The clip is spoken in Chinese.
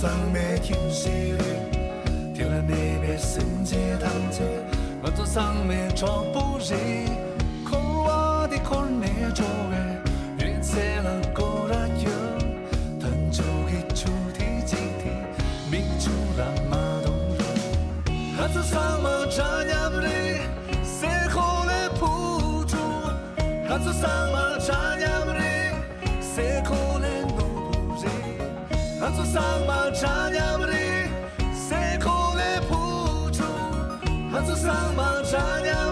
上没停息的，天蓝那边圣洁堂街，我坐上面装不热，可我的可那周围，月色了过来有，腾出一出的集体，明出了马东人，还坐上马扎亚不里，谁可来铺住，还坐上马扎亚不里，谁可来弄不热，还坐上马扎亚不里。谁可来铺住？还坐上马扎亚。